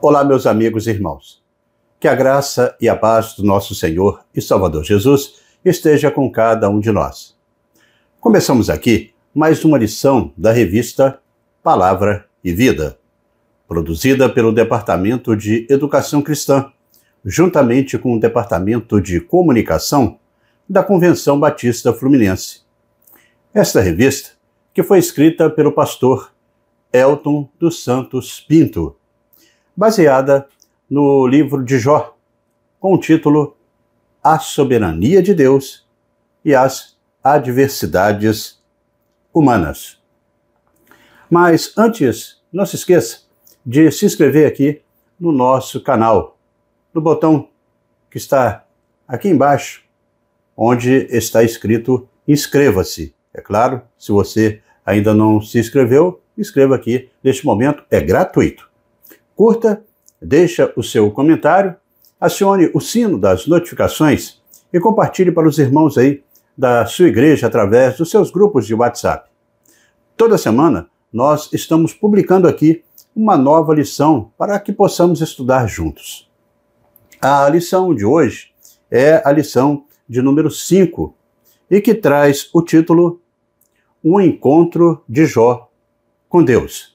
Olá, meus amigos e irmãos. Que a graça e a paz do nosso Senhor e Salvador Jesus esteja com cada um de nós. Começamos aqui mais uma lição da revista Palavra e Vida, produzida pelo Departamento de Educação Cristã, juntamente com o Departamento de Comunicação da Convenção Batista Fluminense. Esta revista, que foi escrita pelo pastor Elton dos Santos Pinto, baseada no livro de Jó, com o título A Soberania de Deus e as Adversidades Humanas. Mas antes, não se esqueça de se inscrever aqui no nosso canal, no botão que está aqui embaixo, onde está escrito inscreva-se. É claro, se você ainda não se inscreveu, inscreva aqui neste momento, é gratuito. Curta, deixa o seu comentário, acione o sino das notificações e compartilhe para os irmãos aí da sua igreja através dos seus grupos de WhatsApp. Toda semana nós estamos publicando aqui uma nova lição para que possamos estudar juntos. A lição de hoje é a lição de número 5 e que traz o título O Encontro de Jó com Deus.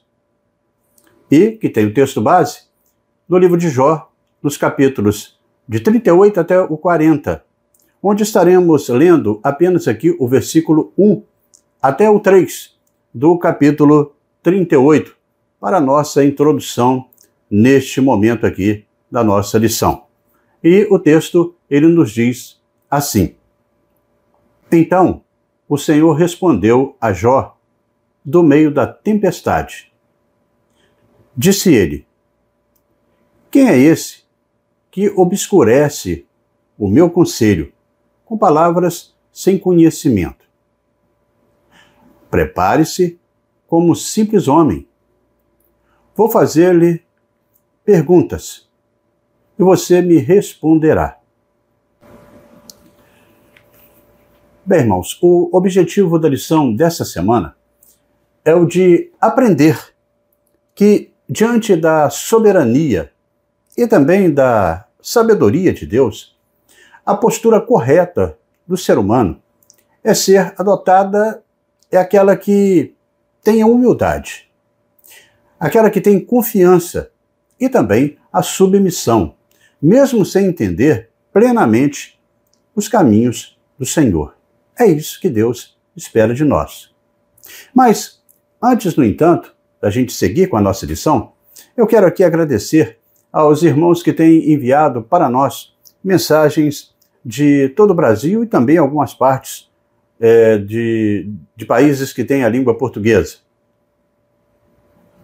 E que tem o texto base no livro de Jó, nos capítulos de 38 até o 40, onde estaremos lendo apenas aqui o versículo 1 até o 3 do capítulo 38, para a nossa introdução neste momento aqui da nossa lição. E o texto, ele nos diz assim: Então, o Senhor respondeu a Jó do meio da tempestade. Disse ele: Quem é esse que obscurece o meu conselho com palavras sem conhecimento? Prepare-se como simples homem. Vou fazer-lhe perguntas e você me responderá. Bem, irmãos, o objetivo da lição dessa semana é o de aprender que, diante da soberania e também da sabedoria de Deus, a postura correta do ser humano é ser adotada, é aquela que tem a humildade, aquela que tem confiança e também a submissão, mesmo sem entender plenamente os caminhos do Senhor. É isso que Deus espera de nós. Mas, antes, no entanto, da gente seguir com a nossa lição, eu quero aqui agradecer aos irmãos que têm enviado para nós mensagens de todo o Brasil e também algumas partes de países que têm a língua portuguesa.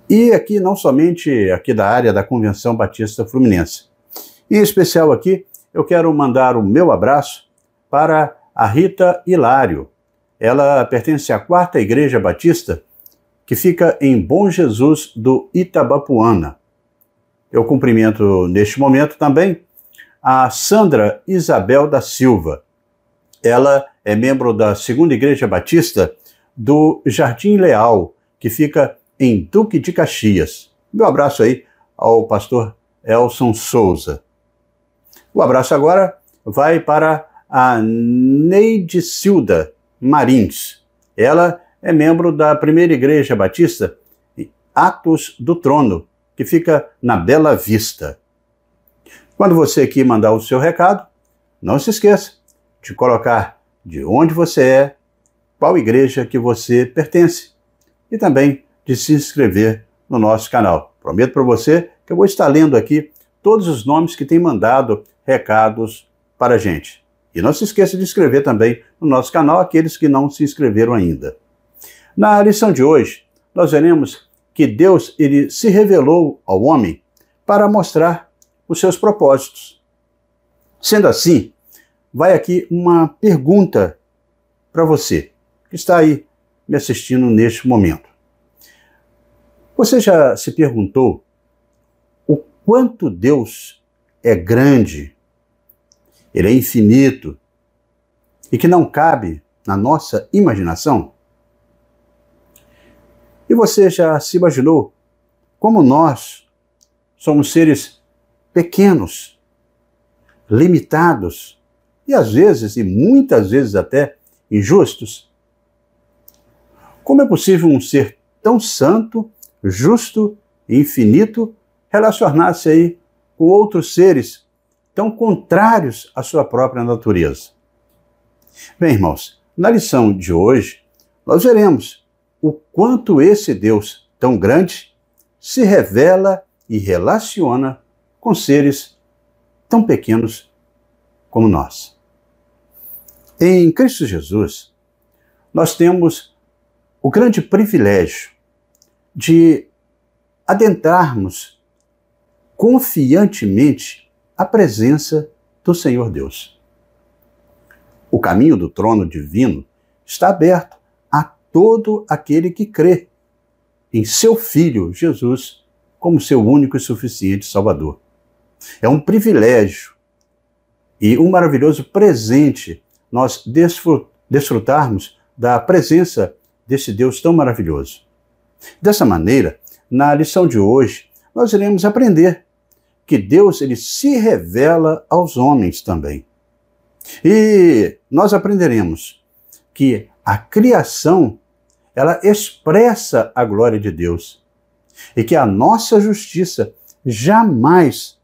E aqui, não somente aqui da área da Convenção Batista Fluminense. Em especial aqui, eu quero mandar o meu abraço para a Rita Hilário. Ela pertence à 4ª Igreja Batista, que fica em Bom Jesus do Itabapuana. Eu cumprimento neste momento também a Sandra Isabel da Silva. Ela é membro da 2ª Igreja Batista do Jardim Leal, que fica em Duque de Caxias. Meu abraço aí ao pastor Elson Souza. O abraço agora vai para a Neidicilda Marins. Ela é membro da 1ª Igreja Batista Atos do Trono, que fica na Bela Vista. Quando você aqui mandar o seu recado, não se esqueça de colocar de onde você é, qual igreja que você pertence e também de se inscrever no nosso canal. Prometo para você que eu vou estar lendo aqui todos os nomes que têm mandado recados para a gente. E não se esqueça de inscrever também no nosso canal aqueles que não se inscreveram ainda. Na lição de hoje, nós veremos que Deus ele se revelou ao homem para mostrar os seus propósitos. Sendo assim, vai aqui uma pergunta para você, que está aí me assistindo neste momento. Você já se perguntou o quanto Deus é grande, ele é infinito e que não cabe na nossa imaginação? E você já se imaginou como nós somos seres pequenos, limitados e às vezes, e muitas vezes até, injustos. Como é possível um ser tão santo, justo e infinito relacionar-se aí com outros seres tão contrários à sua própria natureza? Bem, irmãos, na lição de hoje, nós veremos o quanto esse Deus tão grande se revela e relaciona com seres tão pequenos como nós. Em Cristo Jesus, nós temos o grande privilégio de adentrarmos confiantemente a presença do Senhor Deus. O caminho do trono divino está aberto a todo aquele que crê em seu Filho Jesus como seu único e suficiente Salvador. É um privilégio e um maravilhoso presente nós desfrutarmos da presença desse Deus tão maravilhoso. Dessa maneira, na lição de hoje, nós iremos aprender que Deus ele se revela aos homens também. E nós aprenderemos que a criação, ela expressa a glória de Deus e que a nossa justiça jamais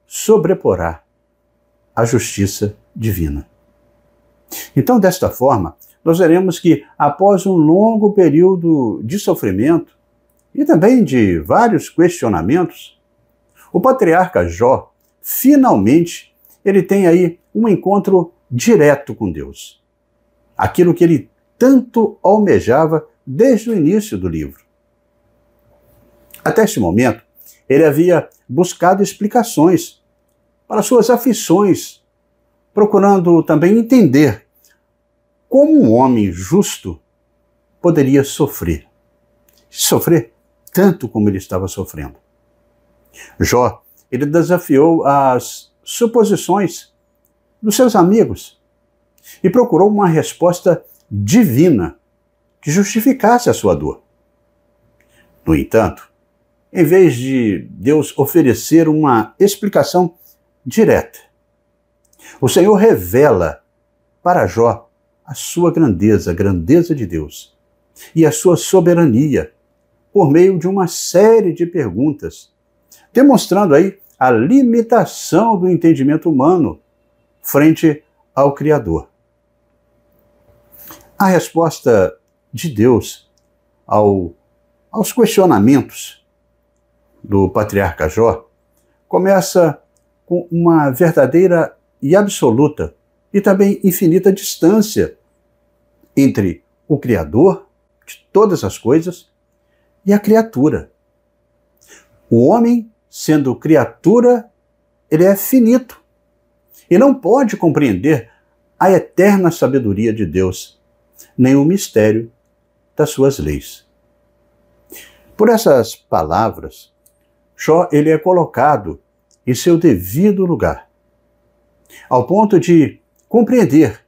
sobreporá a justiça divina. Então, desta forma, nós veremos que após um longo período de sofrimento e também de vários questionamentos, o patriarca Jó, finalmente, ele tem aí um encontro direto com Deus. Aquilo que ele tanto almejava desde o início do livro. Até este momento, ele havia buscado explicações para suas aflições, procurando também entender como um homem justo poderia sofrer tanto como ele estava sofrendo. Jó, ele desafiou as suposições dos seus amigos e procurou uma resposta divina que justificasse a sua dor. No entanto, em vez de Deus oferecer uma explicação direta, o Senhor revela para Jó a sua grandeza, a grandeza de Deus, e a sua soberania, por meio de uma série de perguntas, demonstrando aí a limitação do entendimento humano frente ao Criador. A resposta de Deus aos questionamentos do patriarca Jó começa com uma verdadeira e absoluta e também infinita distância entre o Criador de todas as coisas e a criatura. O homem, sendo criatura, ele é finito e não pode compreender a eterna sabedoria de Deus, nem o mistério das suas leis. Por essas palavras, Jó ele é colocado em seu devido lugar, ao ponto de compreender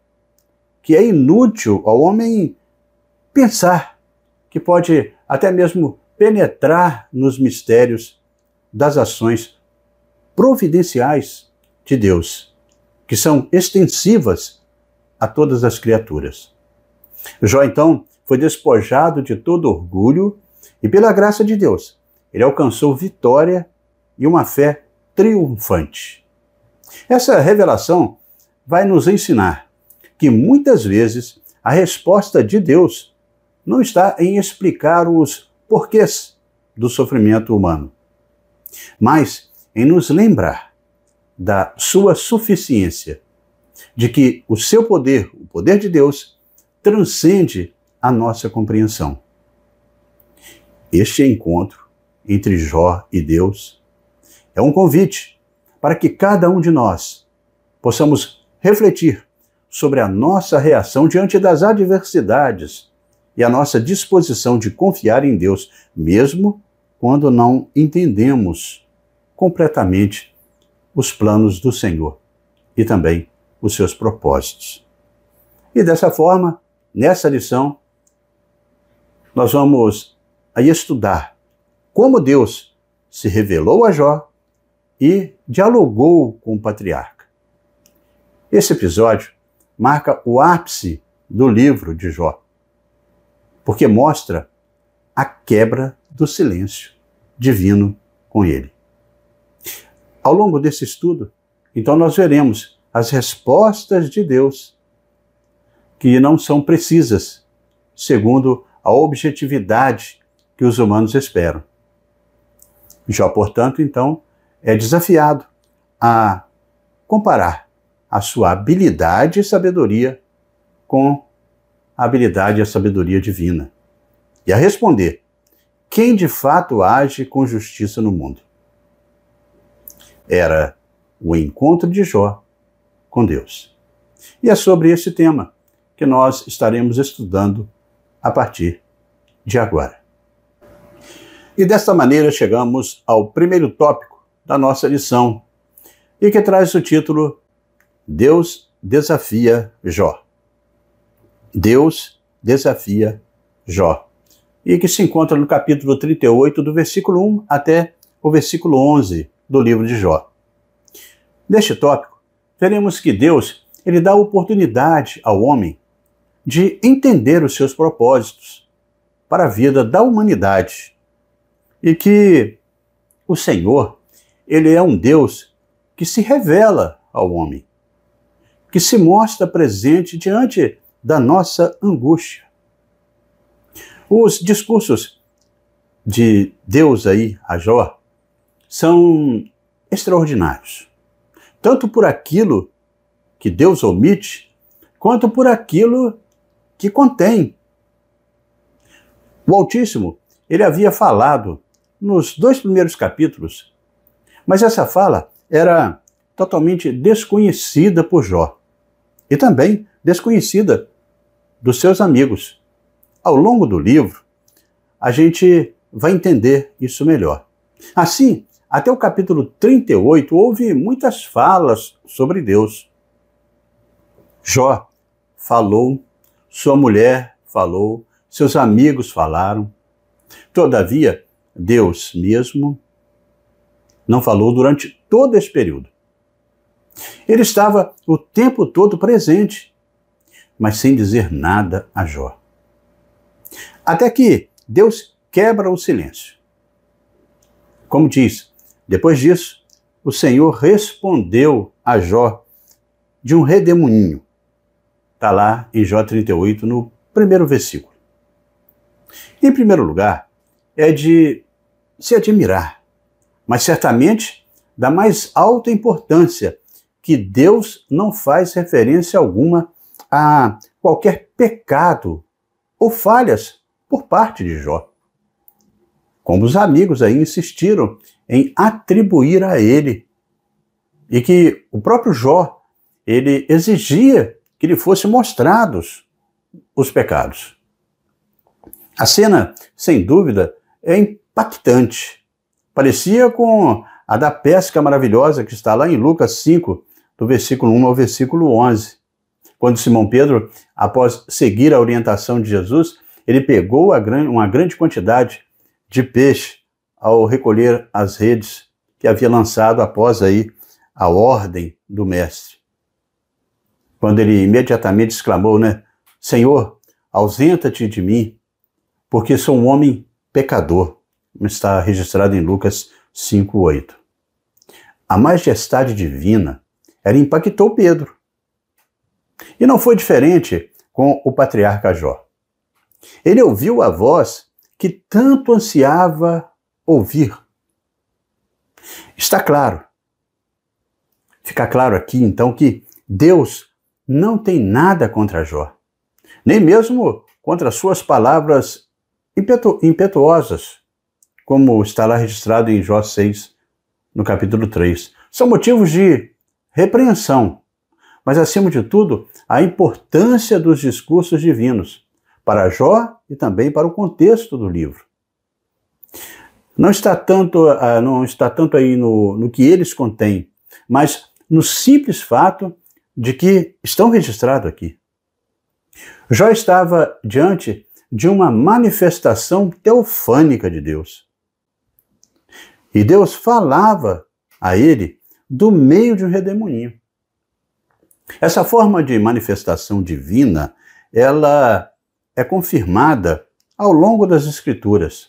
que é inútil ao homem pensar que pode até mesmo penetrar nos mistérios das ações providenciais de Deus, que são extensivas a todas as criaturas. Jó, então, foi despojado de todo orgulho e, pela graça de Deus, ele alcançou vitória e uma fé triunfante. Essa revelação vai nos ensinar que muitas vezes a resposta de Deus não está em explicar os porquês do sofrimento humano, mas em nos lembrar da sua suficiência, de que o seu poder, o poder de Deus, transcende a nossa compreensão. Este encontro entre Jó e Deus é um convite para que cada um de nós possamos refletir sobre a nossa reação diante das adversidades e a nossa disposição de confiar em Deus, mesmo quando não entendemos completamente os planos do Senhor e também os seus propósitos. E dessa forma, nessa lição, nós vamos aí estudar como Deus se revelou a Jó e dialogou com o patriarca. Esse episódio marca o ápice do livro de Jó, porque mostra a quebra do silêncio divino com ele. Ao longo desse estudo, então, nós veremos as respostas de Deus, que não são precisas, segundo a objetividade que os humanos esperam. Jó, portanto, então, é desafiado a comparar a sua habilidade e sabedoria com a habilidade e a sabedoria divina, e a responder quem de fato age com justiça no mundo. Era o encontro de Jó com Deus. E é sobre esse tema que nós estaremos estudando a partir de agora. E desta maneira chegamos ao primeiro tópico da nossa lição, e que traz o título Deus desafia Jó. Deus desafia Jó. E que se encontra no capítulo 38, do versículo 1 até o versículo 11 do livro de Jó. Neste tópico, veremos que Deus ele dá oportunidade ao homem de entender os seus propósitos para a vida da humanidade. E que o Senhor, ele é um Deus que se revela ao homem, que se mostra presente diante da nossa angústia. Os discursos de Deus aí a Jó são extraordinários, tanto por aquilo que Deus omite, quanto por aquilo que contém. O Altíssimo, ele havia falado nos 2 primeiros capítulos, mas essa fala era totalmente desconhecida por Jó e também desconhecida dos seus amigos. Ao longo do livro, a gente vai entender isso melhor. Assim, até o capítulo 38, houve muitas falas sobre Deus. Jó falou, sua mulher falou, seus amigos falaram. Todavia, Deus mesmo não falou durante todo esse período. Ele estava o tempo todo presente, mas sem dizer nada a Jó. Até que Deus quebra o silêncio. Como diz, depois disso, o Senhor respondeu a Jó de um redemoinho. Está lá em Jó 38, no primeiro versículo. Em primeiro lugar, é de se admirar, mas certamente da mais alta importância, que Deus não faz referência alguma a qualquer pecado ou falhas por parte de Jó. Como os amigos aí insistiram em atribuir a ele, e que o próprio Jó, ele exigia que lhe fossem mostrados os pecados. A cena, sem dúvida, é impactante. Parecia com a da pesca maravilhosa que está lá em Lucas 5, do versículo 1 ao versículo 11. Quando Simão Pedro, após seguir a orientação de Jesus, ele pegou uma grande quantidade de peixe ao recolher as redes que havia lançado após aí a ordem do mestre. Quando ele imediatamente exclamou, Senhor, ausenta-te de mim, porque sou um homem pecador. Está registrado em Lucas 5:8. A majestade divina, ela impactou Pedro. E não foi diferente com o patriarca Jó. Ele ouviu a voz que tanto ansiava ouvir. Está claro. Fica claro aqui, então, que Deus não tem nada contra Jó, nem mesmo contra suas palavras impetuosas, como está lá registrado em Jó 6, no capítulo 3. São motivos de repreensão, mas, acima de tudo, a importância dos discursos divinos para Jó e também para o contexto do livro. Não está tanto aí no que eles contêm, mas no simples fato de que estão registrados aqui. Jó estava diante de uma manifestação teofânica de Deus. E Deus falava a ele do meio de um redemoinho. Essa forma de manifestação divina, ela é confirmada ao longo das Escrituras.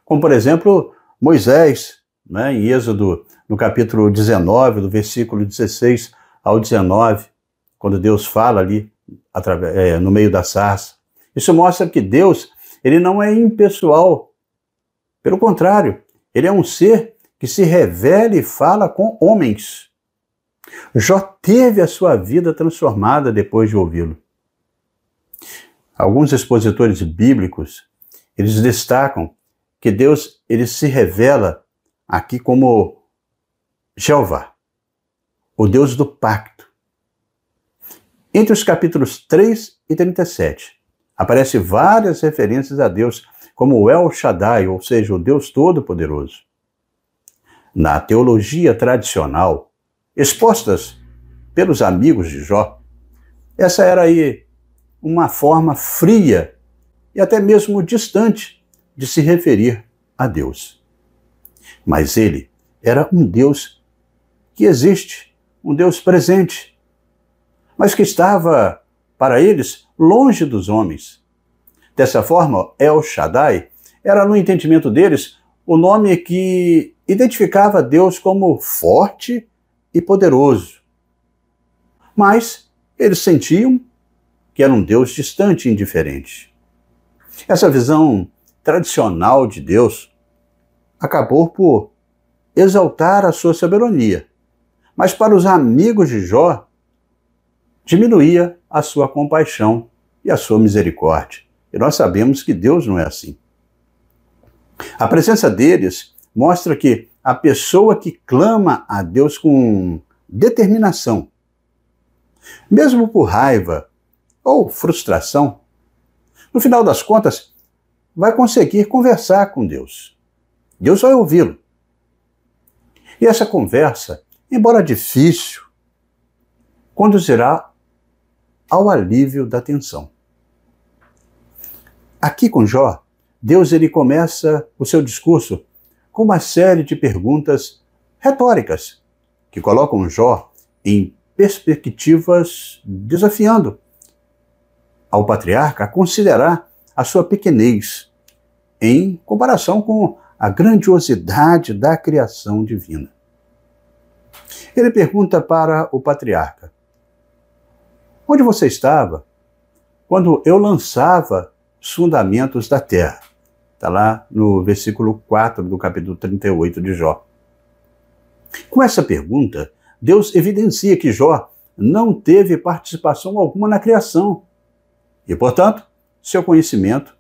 Como, por exemplo, Moisés, né, em Êxodo, no capítulo 19, do versículo 16 ao 19, quando Deus fala ali no meio da sarça. Isso mostra que Deus, ele não é impessoal. Pelo contrário, ele é um ser que se revela e fala com homens. Jó teve a sua vida transformada depois de ouvi-lo. Alguns expositores bíblicos, eles destacam que Deus, ele se revela aqui como Jeová, o Deus do pacto. Entre os capítulos 3 e 37, aparecem várias referências a Deus como o El Shaddai, ou seja, o Deus Todo-Poderoso. Na teologia tradicional, expostas pelos amigos de Jó, essa era aí uma forma fria e até mesmo distante de se referir a Deus. Mas ele era um Deus que existe, um Deus presente, mas que estava, para eles, longe dos homens. Dessa forma, El Shaddai era, no entendimento deles, o nome que identificava Deus como forte e poderoso. Mas eles sentiam que era um Deus distante e indiferente. Essa visão tradicional de Deus acabou por exaltar a sua soberania, mas para os amigos de Jó, diminuía a sua compaixão e a sua misericórdia. E nós sabemos que Deus não é assim. A presença deles mostra que a pessoa que clama a Deus com determinação, mesmo por raiva ou frustração, no final das contas, vai conseguir conversar com Deus. Deus vai ouvi-lo. E essa conversa, embora difícil, conduzirá ao alívio da tensão. Aqui com Jó, Deus ele começa o seu discurso com uma série de perguntas retóricas que colocam Jó em perspectivas, desafiando ao patriarca a considerar a sua pequenez em comparação com a grandiosidade da criação divina. Ele pergunta para o patriarca: onde você estava quando eu lançava os fundamentos da terra? Está lá no versículo 4 do capítulo 38 de Jó. Com essa pergunta, Deus evidencia que Jó não teve participação alguma na criação e, portanto, seu conhecimento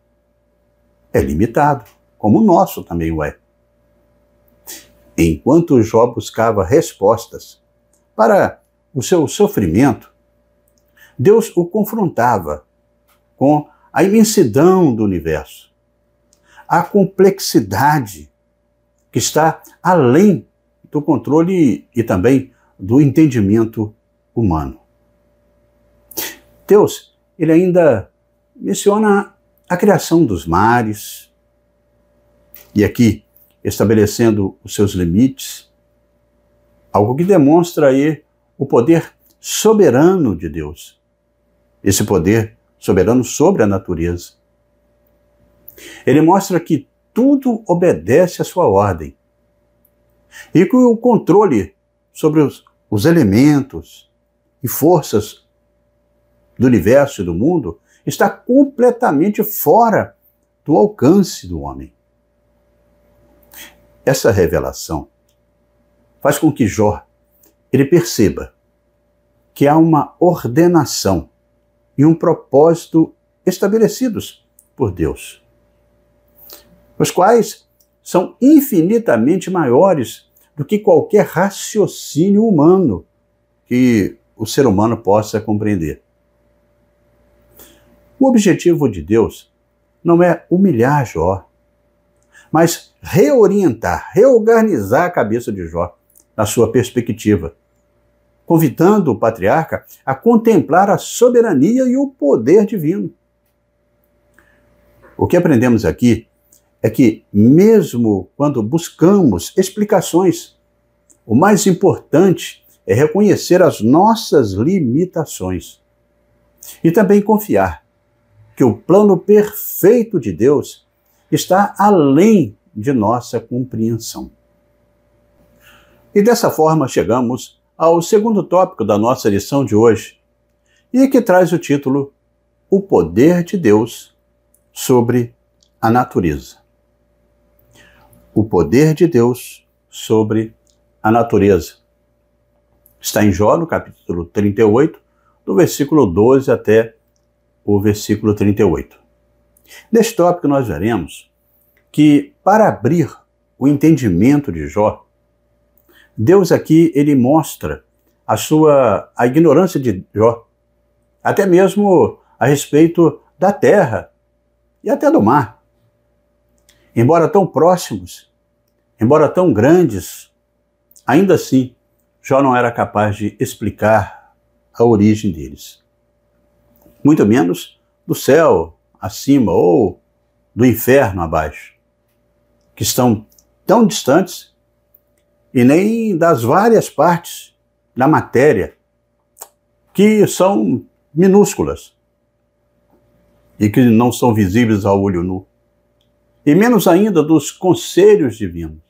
é limitado, como o nosso também o é. Enquanto Jó buscava respostas para o seu sofrimento, Deus o confrontava com a imensidão do universo, a complexidade que está além do controle e também do entendimento humano. Deus, ele ainda menciona a criação dos mares, e aqui estabelecendo os seus limites, algo que demonstra aí o poder soberano de Deus, esse poder soberano sobre a natureza. Ele mostra que tudo obedece à sua ordem e que o controle sobre os elementos e forças do universo e do mundo está completamente fora do alcance do homem. Essa revelação faz com que Jó ele perceba que há uma ordenação e um propósito estabelecidos por Deus, os quais são infinitamente maiores do que qualquer raciocínio humano que o ser humano possa compreender. O objetivo de Deus não é humilhar Jó, mas reorientar, reorganizar a cabeça de Jó na sua perspectiva, convidando o patriarca a contemplar a soberania e o poder divino. O que aprendemos aqui é que, mesmo quando buscamos explicações, o mais importante é reconhecer as nossas limitações e também confiar que o plano perfeito de Deus está além de nossa compreensão. E dessa forma chegamos ao segundo tópico da nossa lição de hoje, e que traz o título O Poder de Deus sobre a Natureza. O poder de Deus sobre a natureza. Está em Jó, no capítulo 38, do versículo 12 até o versículo 38. Neste tópico nós veremos que, para abrir o entendimento de Jó, Deus aqui ele mostra a ignorância de Jó, até mesmo a respeito da terra e até do mar. Embora tão próximos, embora tão grandes, ainda assim, Jó não era capaz de explicar a origem deles. Muito menos do céu acima ou do inferno abaixo, que estão tão distantes, e nem das várias partes da matéria, que são minúsculas e que não são visíveis ao olho nu, e menos ainda dos conselhos divinos.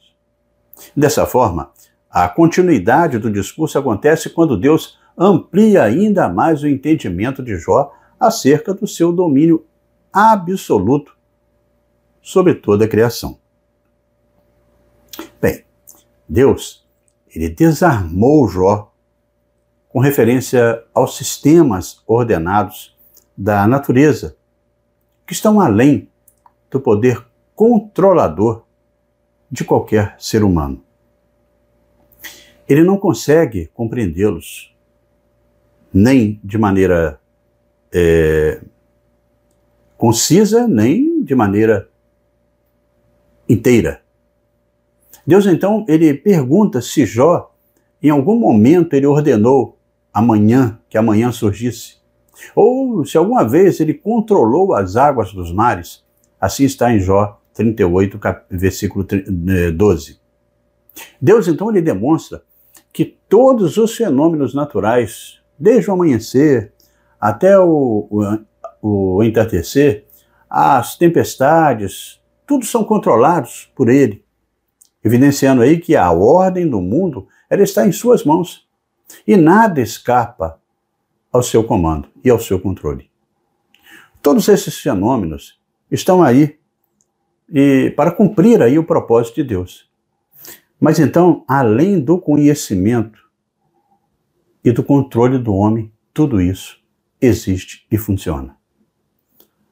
Dessa forma, a continuidade do discurso acontece quando Deus amplia ainda mais o entendimento de Jó acerca do seu domínio absoluto sobre toda a criação. Bem, Deus, ele desarmou Jó com referência aos sistemas ordenados da natureza, que estão além do poder controlador de qualquer ser humano. Ele não consegue compreendê-los, nem de maneira concisa, nem de maneira inteira. Deus, então, ele pergunta se Jó, em algum momento, ele ordenou que amanhã surgisse, ou se alguma vez ele controlou as águas dos mares. Assim está em Jó 38, versículo 12. Deus, então, ele demonstra que todos os fenômenos naturais, desde o amanhecer até o entardecer, as tempestades, tudo são controlados por ele, evidenciando aí que a ordem do mundo ela está em suas mãos e nada escapa ao seu comando e ao seu controle. Todos esses fenômenos estão aí para cumprir aí o propósito de Deus. Mas então, além do conhecimento e do controle do homem, tudo isso existe e funciona.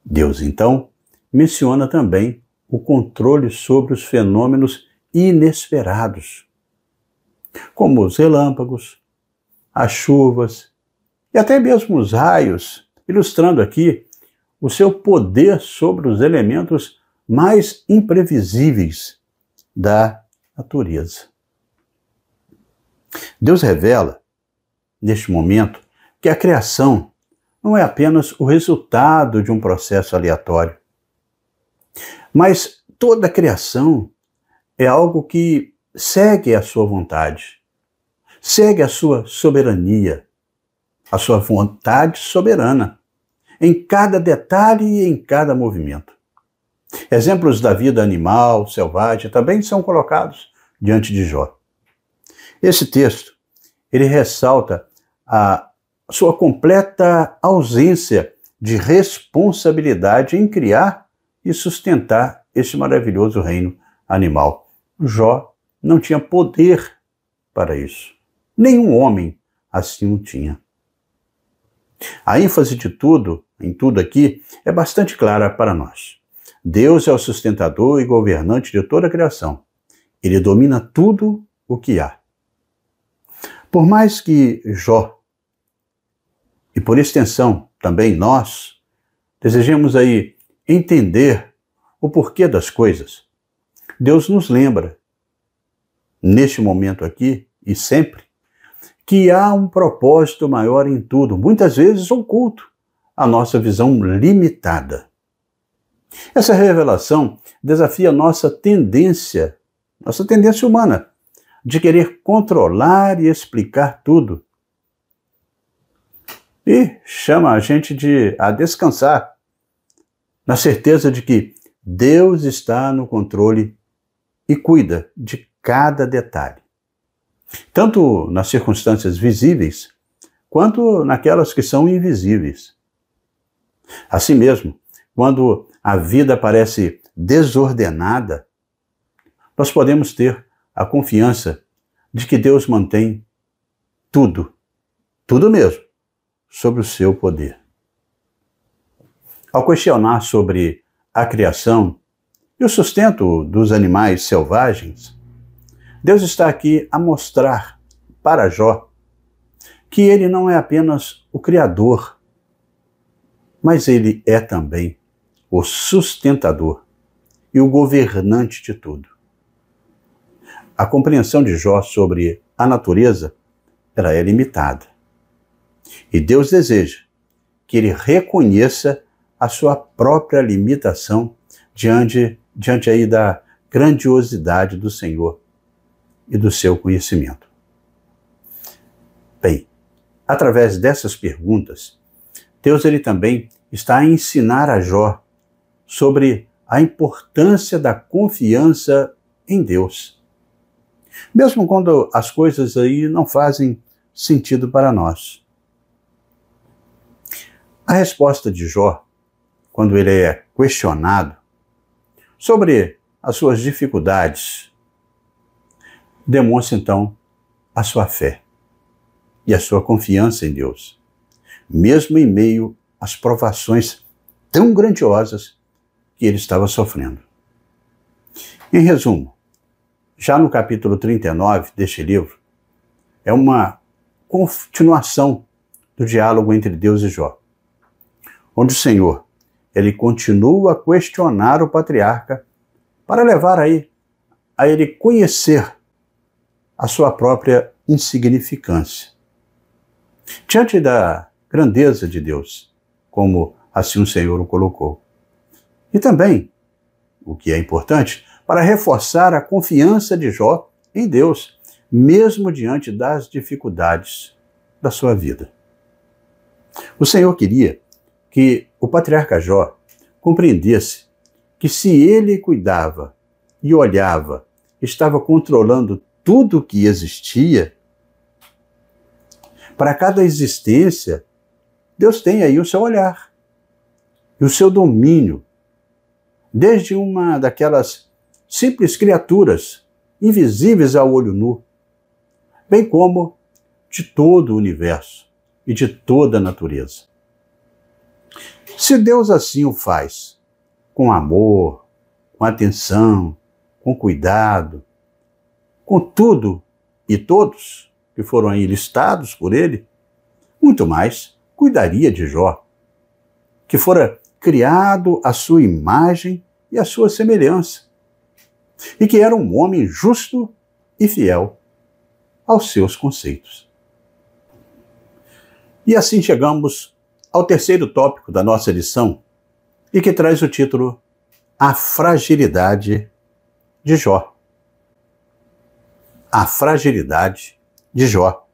Deus, então, menciona também o controle sobre os fenômenos inesperados, como os relâmpagos, as chuvas e até mesmo os raios, ilustrando aqui o seu poder sobre os elementos mais imprevisíveis da natureza. Deus revela, neste momento, que a criação não é apenas o resultado de um processo aleatório, mas toda a criação é algo que segue a sua vontade, segue a sua soberania, a sua vontade soberana, em cada detalhe e em cada movimento. Exemplos da vida animal, selvagem, também são colocados diante de Jó. Esse texto, ele ressalta a sua completa ausência de responsabilidade em criar e sustentar este maravilhoso reino animal. Jó não tinha poder para isso. Nenhum homem assim o tinha. A ênfase de tudo, em tudo aqui, é bastante clara para nós. Deus é o sustentador e governante de toda a criação. Ele domina tudo o que há. Por mais que Jó, e por extensão também nós, desejemos aí entender o porquê das coisas, Deus nos lembra, neste momento aqui e sempre, que há um propósito maior em tudo, muitas vezes oculto à nossa visão limitada. Essa revelação desafia nossa tendência humana de querer controlar e explicar tudo. E chama a gente a descansar na certeza de que Deus está no controle e cuida de cada detalhe, tanto nas circunstâncias visíveis, quanto naquelas que são invisíveis. Assim mesmo, quando a vida parece desordenada, nós podemos ter a confiança de que Deus mantém tudo mesmo, sob o seu poder. Ao questionar sobre a criação e o sustento dos animais selvagens, Deus está aqui a mostrar para Jó que ele não é apenas o Criador, mas ele é também o sustentador e o governante de tudo. A compreensão de Jó sobre a natureza, ela é limitada. E Deus deseja que ele reconheça a sua própria limitação diante aí da grandiosidade do Senhor e do seu conhecimento. Bem, através dessas perguntas, Deus ele também está a ensinar a Jó sobre a importância da confiança em Deus. Mesmo quando as coisas aí não fazem sentido para nós. A resposta de Jó, quando ele é questionado sobre as suas dificuldades, demonstra então a sua fé e a sua confiança em Deus, mesmo em meio às provações tão grandiosas que ele estava sofrendo. Em resumo, já no capítulo 39 deste livro, é uma continuação do diálogo entre Deus e Jó, onde o Senhor ele continua a questionar o patriarca para levar aí a ele conhecer a sua própria insignificância. Diante da grandeza de Deus, como assim o Senhor o colocou. E também, o que é importante, para reforçar a confiança de Jó em Deus, mesmo diante das dificuldades da sua vida. O Senhor queria que o patriarca Jó compreendesse que se ele cuidava e olhava, estava controlando tudo o que existia, para cada existência, Deus tem aí o seu olhar e o seu domínio, desde uma daquelas simples criaturas invisíveis ao olho nu, bem como de todo o universo e de toda a natureza. Se Deus assim o faz, com amor, com atenção, com cuidado, com tudo e todos que foram aí listados por ele, muito mais cuidaria de Jó, que fora criado à sua imagem e à sua semelhança, e que era um homem justo e fiel aos seus conceitos. E assim chegamos ao terceiro tópico da nossa lição, e que traz o título A Fragilidade de Jó. A fragilidade de Jó.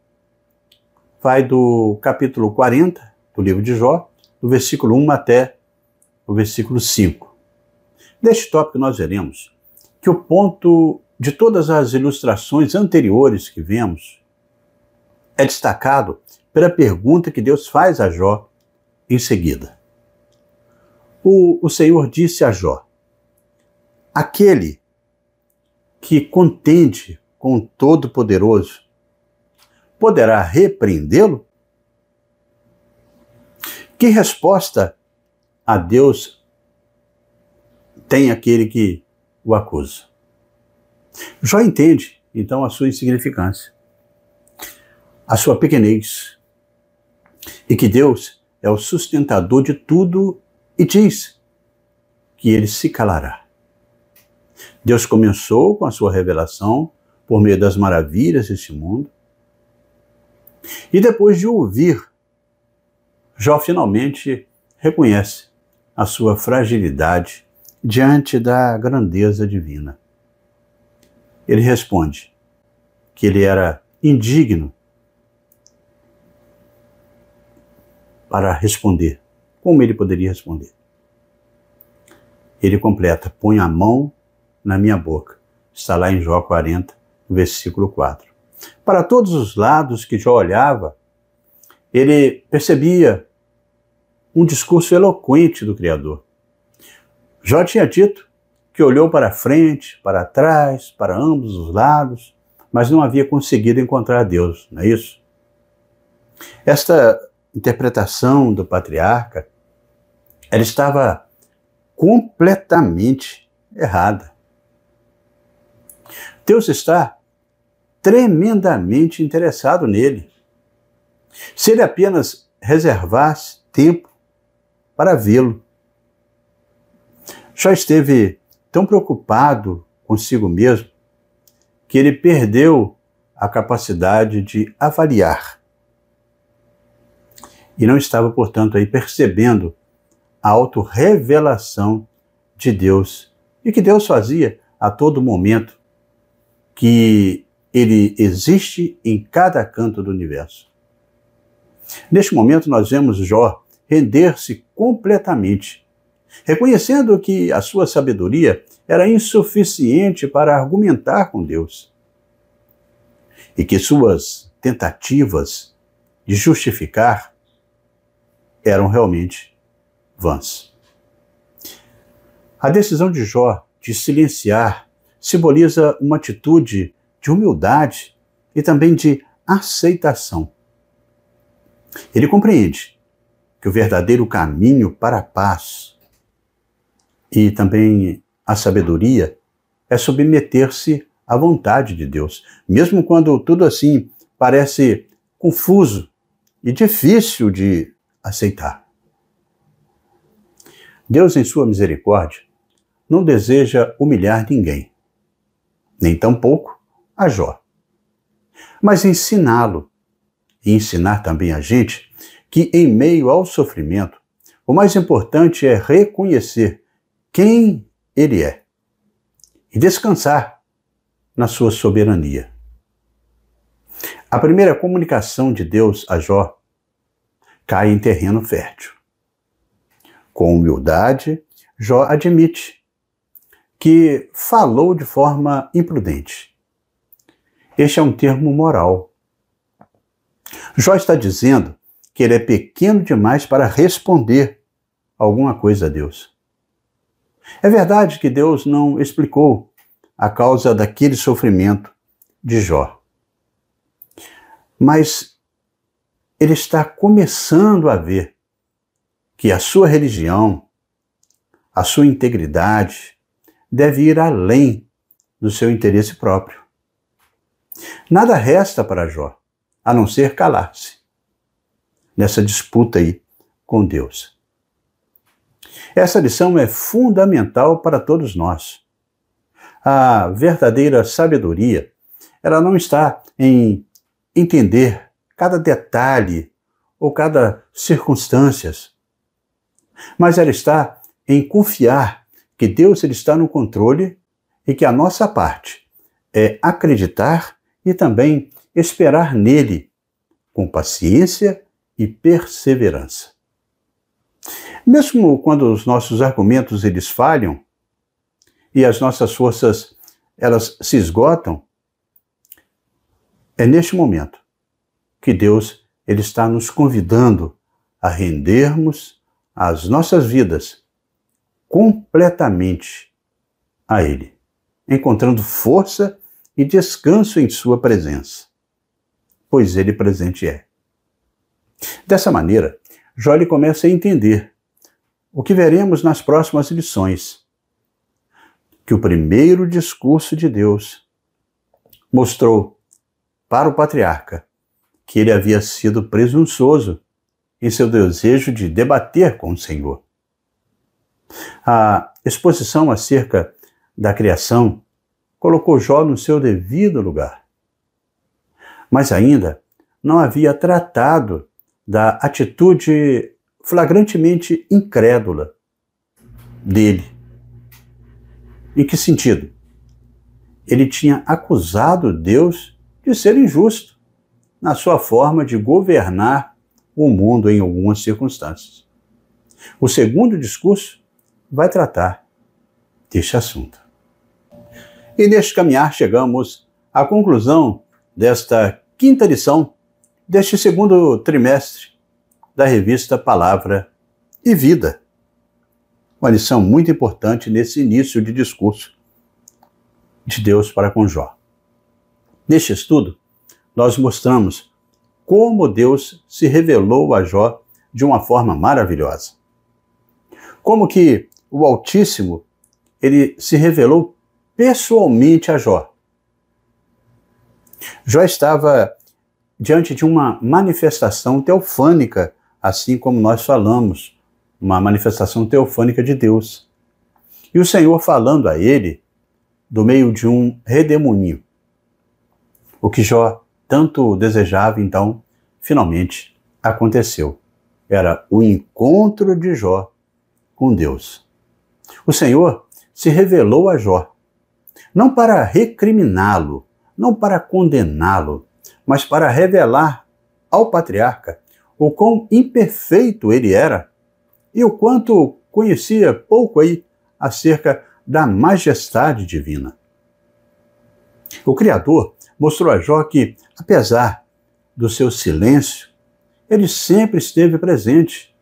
Vai do capítulo 40 do livro de Jó, do versículo 1 até o versículo 5. Neste tópico nós veremos que o ponto de todas as ilustrações anteriores que vemos é destacado pela pergunta que Deus faz a Jó em seguida. O Senhor disse a Jó: aquele que contende com o Todo-Poderoso poderá repreendê-lo? Que resposta a Deus tem aquele que o acusa? Jó entende, então, a sua insignificância, a sua pequenez, e que Deus é o sustentador de tudo e diz que ele se calará. Deus começou com a sua revelação por meio das maravilhas deste mundo, e depois de ouvir, Jó finalmente reconhece a sua fragilidade diante da grandeza divina. Ele responde que ele era indigno para responder. Como ele poderia responder? Ele completa: põe a mão na minha boca. Está lá em Jó 40, versículo 4. Para todos os lados que Jó olhava, ele percebia um discurso eloquente do Criador. Jó tinha dito que olhou para frente, para trás, para ambos os lados, mas não havia conseguido encontrar Deus, não é isso? Esta interpretação do patriarca, ela estava completamente errada. Deus está tremendamente interessado nele. Se ele apenas reservasse tempo para vê-lo. Jó esteve tão preocupado consigo mesmo que ele perdeu a capacidade de avaliar. E não estava, portanto, aí percebendo a autorrevelação de Deus e que Deus fazia a todo momento, que ele existe em cada canto do universo. Neste momento nós vemos Jó render-se completamente, reconhecendo que a sua sabedoria era insuficiente para argumentar com Deus e que suas tentativas de justificar eram realmente vãs. A decisão de Jó de silenciar simboliza uma atitude de humildade e também de aceitação. Ele compreende que o verdadeiro caminho para a paz e também a sabedoria é submeter-se à vontade de Deus, mesmo quando tudo assim parece confuso e difícil de aceitar. Deus, em sua misericórdia, não deseja humilhar ninguém, nem tampouco a Jó, mas ensiná-lo e ensinar também a gente que, em meio ao sofrimento, o mais importante é reconhecer quem ele é e descansar na sua soberania. A primeira comunicação de Deus a Jó cai em terreno fértil. Com humildade, Jó admite que falou de forma imprudente. Este é um termo moral. Jó está dizendo que ele é pequeno demais para responder alguma coisa a Deus. É verdade que Deus não explicou a causa daquele sofrimento de Jó. Mas ele está começando a ver que a sua religião, a sua integridade, deve ir além do seu interesse próprio. Nada resta para Jó, a não ser calar-se nessa disputa aí com Deus. Essa lição é fundamental para todos nós. A verdadeira sabedoria, ela não está em entender cada detalhe ou cada circunstância, mas ela está em confiar que Deus ele está no controle e que a nossa parte é acreditar e também esperar nele com paciência e perseverança. Mesmo quando os nossos argumentos eles falham e as nossas forças elas se esgotam, é neste momento que Deus ele está nos convidando a rendermos as nossas vidas completamente a Ele, encontrando força e descanso em sua presença, pois Ele presente é. Dessa maneira, Jó começa a entender o que veremos nas próximas lições, que o primeiro discurso de Deus mostrou para o patriarca que ele havia sido presunçoso em seu desejo de debater com o Senhor. A exposição acerca da criação colocou Jó no seu devido lugar, mas ainda não havia tratado da atitude flagrantemente incrédula dele. Em que sentido? Ele tinha acusado Deus de ser injusto na sua forma de governar o mundo em algumas circunstâncias. O segundo discurso vai tratar deste assunto. E neste caminhar chegamos à conclusão desta quinta lição deste segundo trimestre da revista Palavra e Vida. Uma lição muito importante nesse início de discurso de Deus para com Jó. Neste estudo, nós mostramos como Deus se revelou a Jó de uma forma maravilhosa. Como que o Altíssimo, ele se revelou pessoalmente a Jó. Jó estava diante de uma manifestação teofânica, assim como nós falamos, uma manifestação teofânica de Deus. E o Senhor falando a ele do meio de um redemoinho. O que Jó tanto desejava, então, finalmente aconteceu. Era o encontro de Jó com Deus. O Senhor se revelou a Jó, não para recriminá-lo, não para condená-lo, mas para revelar ao patriarca o quão imperfeito ele era e o quanto conhecia pouco aí acerca da majestade divina. O Criador mostrou a Jó que, apesar do seu silêncio, ele sempre esteve presente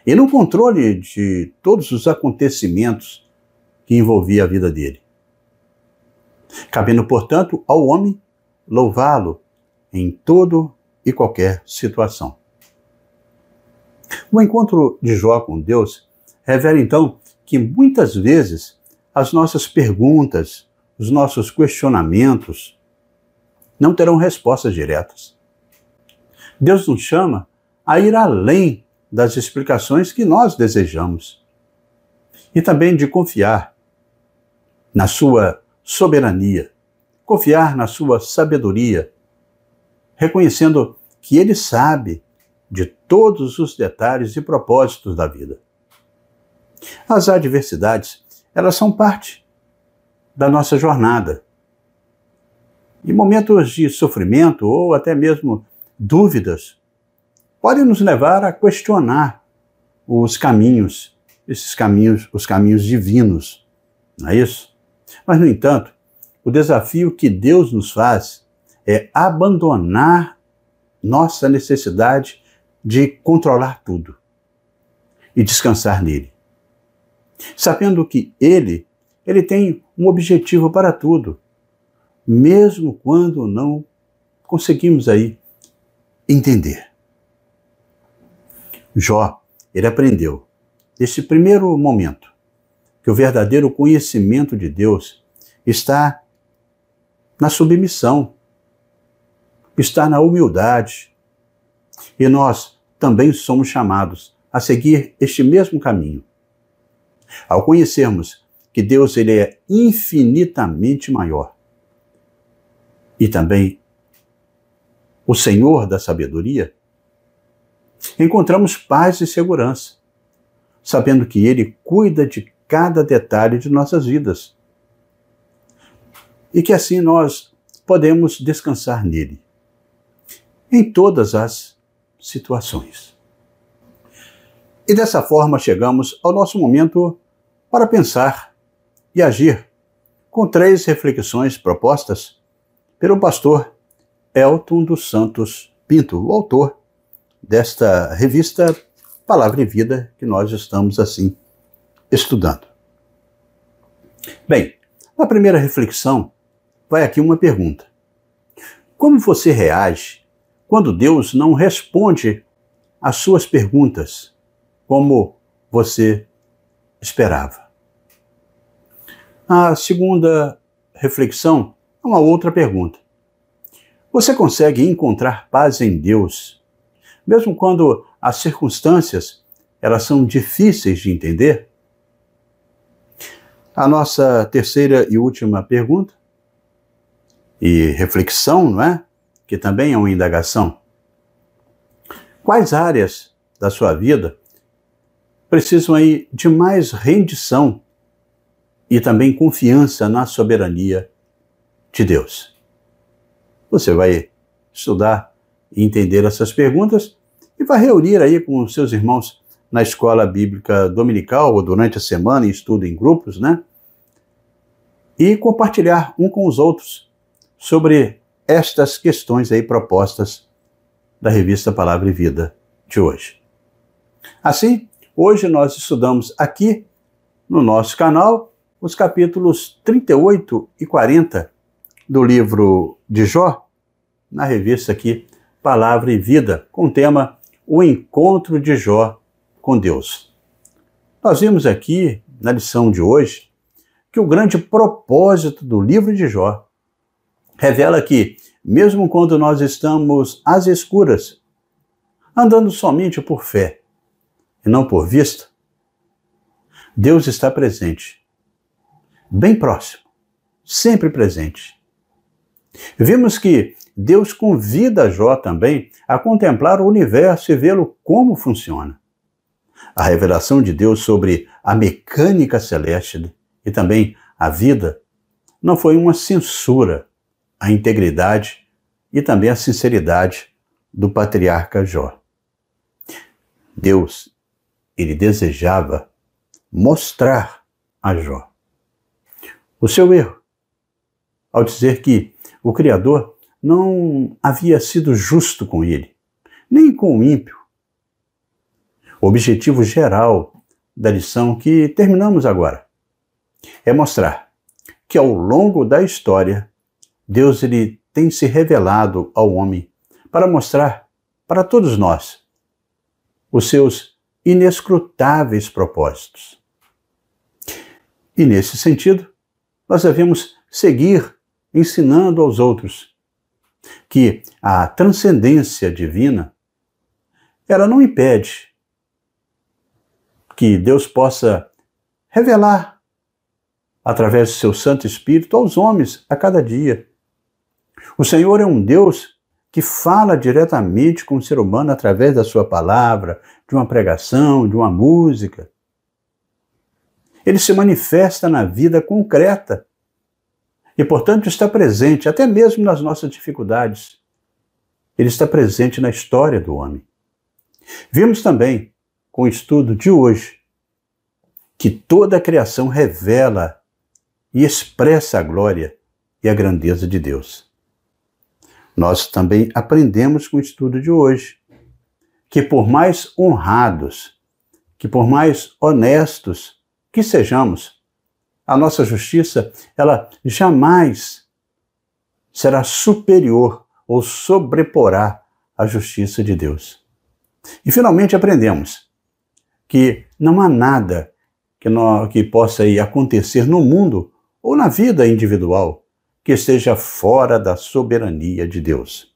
e no controle de todos os acontecimentos que envolviam a vida dele. Cabendo, portanto, ao homem louvá-lo em todo e qualquer situação. O encontro de Jó com Deus revela, então, que muitas vezes as nossas perguntas, os nossos questionamentos não terão respostas diretas. Deus nos chama a ir além das explicações que nós desejamos e também de confiar na sua soberania, confiar na sua sabedoria, reconhecendo que Ele sabe de todos os detalhes e propósitos da vida. As adversidades, elas são parte da nossa jornada. E momentos de sofrimento ou até mesmo dúvidas podem nos levar a questionar os caminhos, os caminhos divinos, não é isso? Mas, no entanto, o desafio que Deus nos faz é abandonar nossa necessidade de controlar tudo e descansar nele, sabendo que Ele tem um objetivo para tudo, mesmo quando não conseguimos aí entender. Jó, ele aprendeu, nesse primeiro momento, que o verdadeiro conhecimento de Deus está na submissão, está na humildade. E nós também somos chamados a seguir este mesmo caminho. Ao conhecermos que Deus ele é infinitamente maior e também o Senhor da sabedoria, encontramos paz e segurança, sabendo que Ele cuida de cada detalhe de nossas vidas e que assim nós podemos descansar nele em todas as situações. E dessa forma chegamos ao nosso momento para pensar e agir com 3 reflexões propostas pelo pastor Elton dos Santos Pinto, o autor desta revista Palavra e Vida que nós estamos assim estudando. Bem, na primeira reflexão vai aqui uma pergunta. Como você reage quando Deus não responde às suas perguntas como você esperava? A segunda reflexão é uma outra pergunta. Você consegue encontrar paz em Deus, mesmo quando as circunstâncias elas são difíceis de entender? A nossa terceira e última pergunta e reflexão, não é? Que também é uma indagação. Quais áreas da sua vida precisam aí de mais rendição e também confiança na soberania de Deus. Você vai estudar e entender essas perguntas e vai reunir aí com os seus irmãos na escola bíblica dominical ou durante a semana em estudo em grupos, né? E compartilhar um com os outros sobre estas questões aí propostas da revista Palavra e Vida de hoje. Assim, hoje nós estudamos aqui no nosso canal os capítulos 38 e 40 do livro de Jó, na revista aqui Palavra e Vida, com o tema O Encontro de Jó com Deus. Nós vimos aqui, na lição de hoje, que o grande propósito do livro de Jó revela que, mesmo quando nós estamos às escuras, andando somente por fé e não por vista, Deus está presente, bem próximo, sempre presente. Vimos que Deus convida Jó também a contemplar o universo e vê-lo como funciona. A revelação de Deus sobre a mecânica celeste e também a vida não foi uma censura à integridade e também à sinceridade do patriarca Jó. Deus, ele desejava mostrar a Jó o seu erro, ao dizer que o Criador não havia sido justo com ele, nem com o ímpio. O objetivo geral da lição que terminamos agora é mostrar que ao longo da história, Deus ele tem se revelado ao homem para mostrar para todos nós os seus inescrutáveis propósitos. E nesse sentido, nós devemos seguir ensinando aos outros que a transcendência divina, ela não impede que Deus possa revelar através do seu Santo Espírito aos homens a cada dia. O Senhor é um Deus que fala diretamente com o ser humano através da sua palavra, de uma pregação, de uma música. Ele se manifesta na vida concreta e, portanto, está presente até mesmo nas nossas dificuldades. Ele está presente na história do homem. Vimos também, com o estudo de hoje, que toda a criação revela e expressa a glória e a grandeza de Deus. Nós também aprendemos com o estudo de hoje que por mais honrados, que por mais honestos que sejamos, a nossa justiça, ela jamais será superior ou sobreporá a justiça de Deus. E finalmente aprendemos que não há nada que possa aí acontecer no mundo ou na vida individual que esteja fora da soberania de Deus.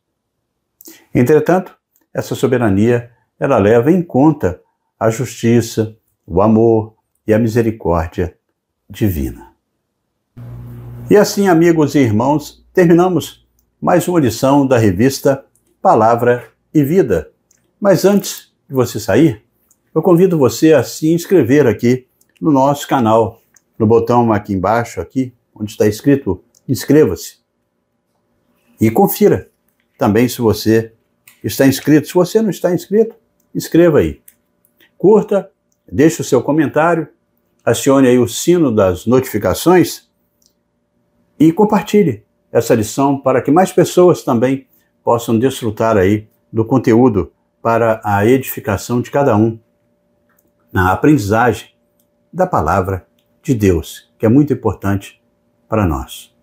Entretanto, essa soberania, ela leva em conta a justiça, o amor e a misericórdia divina. E assim, amigos e irmãos, terminamos mais uma lição da revista Palavra e Vida. Mas antes de você sair, eu convido você a se inscrever aqui no nosso canal, no botão aqui embaixo, aqui, onde está escrito inscreva-se. E confira também se você está inscrito. Se você não está inscrito, inscreva aí. Curta, deixe o seu comentário, acione aí o sino das notificações e compartilhe essa lição para que mais pessoas também possam desfrutar aí do conteúdo para a edificação de cada um na aprendizagem da palavra de Deus, que é muito importante para nós.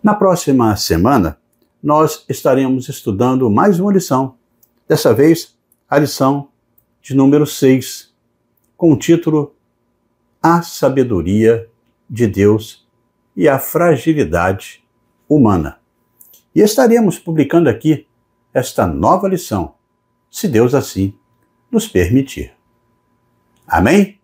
Na próxima semana, nós estaremos estudando mais uma lição, dessa vez a lição de número 6, com o título A Sabedoria de Deus e a Fragilidade Humana. E estaremos publicando aqui esta nova lição, se Deus assim nos permitir. Amém?